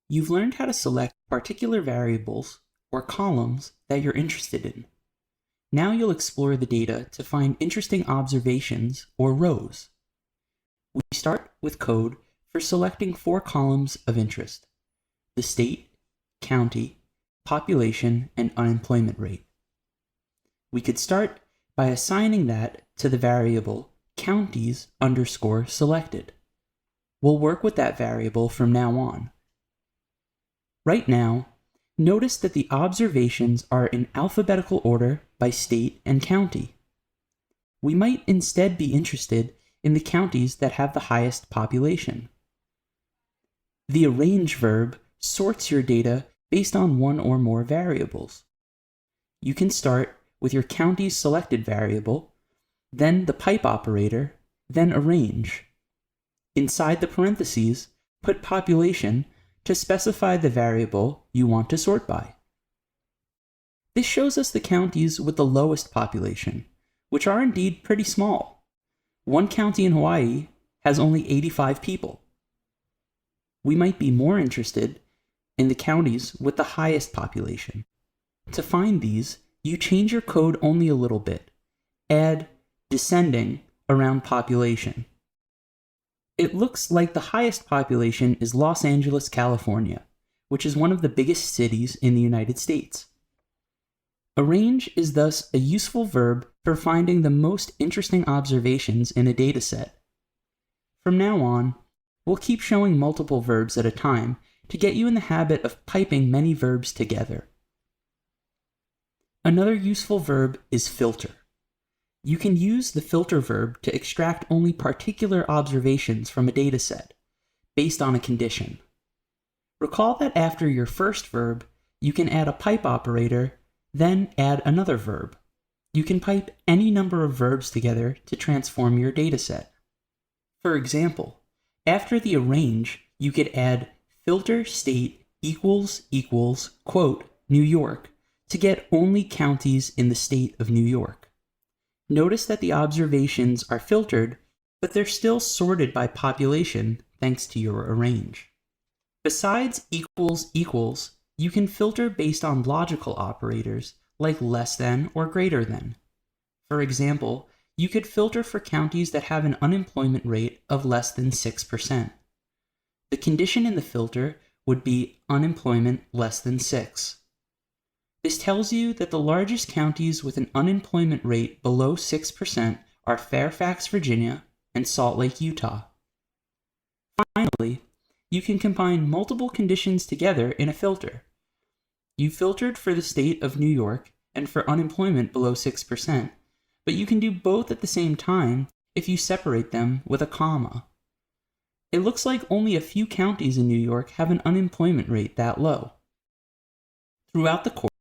You've learned how to select particular variables or columns that you're interested in. Now you'll explore the data to find interesting observations or rows. We start with code for selecting 4 columns of interest: the state, county, population, and unemployment rate. We could start by assigning that to the variable counties_selected. We'll work with that variable from now on. Right now, notice that the observations are in alphabetical order by state and county. We might instead be interested in the counties that have the highest population. The arrange verb sorts your data based on one or more variables. You can start with your counties selected variable, then the pipe operator, then arrange. Inside the parentheses, put population to specify the variable you want to sort by. This shows us the counties with the lowest population, which are indeed pretty small. One county in Hawaii has only 85 people. We might be more interested in the counties with the highest population. To find these, you change your code only a little bit. Add descending around population. It looks like the highest population is Los Angeles, California, which is one of the biggest cities in the United States. Arrange is thus a useful verb for finding the most interesting observations in a dataset. From now on, we'll keep showing multiple verbs at a time to get you in the habit of piping many verbs together. Another useful verb is filter. You can use the filter verb to extract only particular observations from a dataset, based on a condition. Recall that after your first verb, you can add a pipe operator, then add another verb. You can pipe any number of verbs together to transform your dataset. For example, after the arrange, you could add filter state equals quote New York to get only counties in the state of New York. Notice that the observations are filtered, but they're still sorted by population thanks to your arrange. Besides equals, you can filter based on logical operators like less than or greater than. For example, you could filter for counties that have an unemployment rate of less than 6%. The condition in the filter would be unemployment less than 6. This tells you that the largest counties with an unemployment rate below 6% are Fairfax, Virginia, and Salt Lake, Utah. Finally, you can combine multiple conditions together in a filter. You filtered for the state of New York and for unemployment below 6%, but you can do both at the same time if you separate them with a comma. It looks like only a few counties in New York have an unemployment rate that low. Throughout the course,